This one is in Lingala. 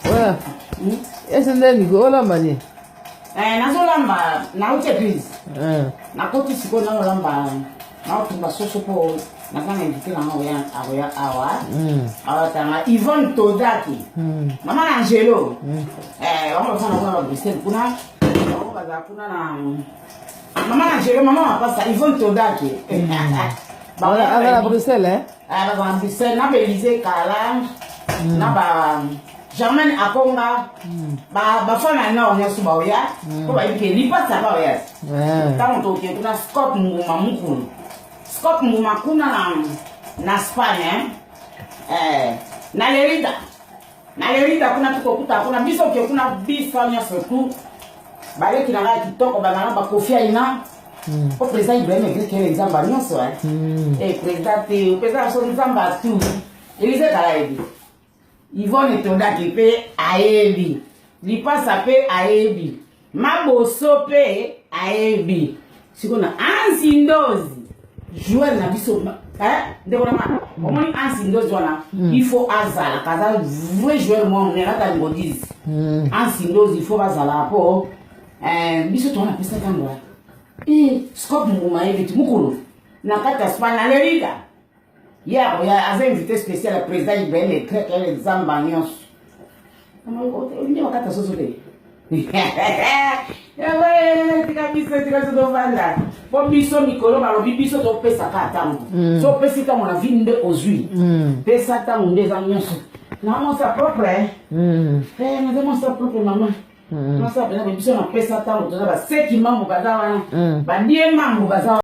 Voilà. Esse não é amigo, olha mani. Na zolamba na uchepizi. Na koti siko na zolamba na utumba soso po na kama invite na awa. Tanga Yvonne Todaki. Mama Angelo. On va faire la Bruxelles kuna. On va kuna na Mama Angelo, mama passa Yvonne Todaki. À Bruxelles, hein? À Bruxelles, na Belize Kala, na ba Germaine Akonga, ba fana na onya suba oya, ko ba ibi li passa ba oya. Tanto to ke kuna Scott Mbuma mukuru. Scott Mbuma kuna na Spain, na Lerida. Na Lerida kuna tuko kuta kuna biso ke kuna bisanya surtout. Ba le kinanga kitoko ba na ba Kofia ina. O président Ibrahim Grek est l'exemple nyonso et président so nzamba tu Elise Kalaidi Yvonne Todaki pe aebi li passa pe aebi maboso pe aebi sikona ansindozi joueur na biso ndeko na omoni ansindozi wana il faut azala kaza vrai joueur mo na ta ngodizi ansindozi il faut bazala po biso tona pesa kangwa Scott Mbuma invite mukulu na kata Spain Lerida ya avait invité spécial le président Ibrahim Grek l'exemple nyonso ndio wakata soso de ya we tika so vanda po biso mikolo balobi biso to pesa ka tango so pesa ka mona vinde ozui pesa tango ndeza nyonso na mo sa propre na demo sa propre maman Nasa bena biso na pesa tango tona ba seki mambo kaza wana ba die mambo kaza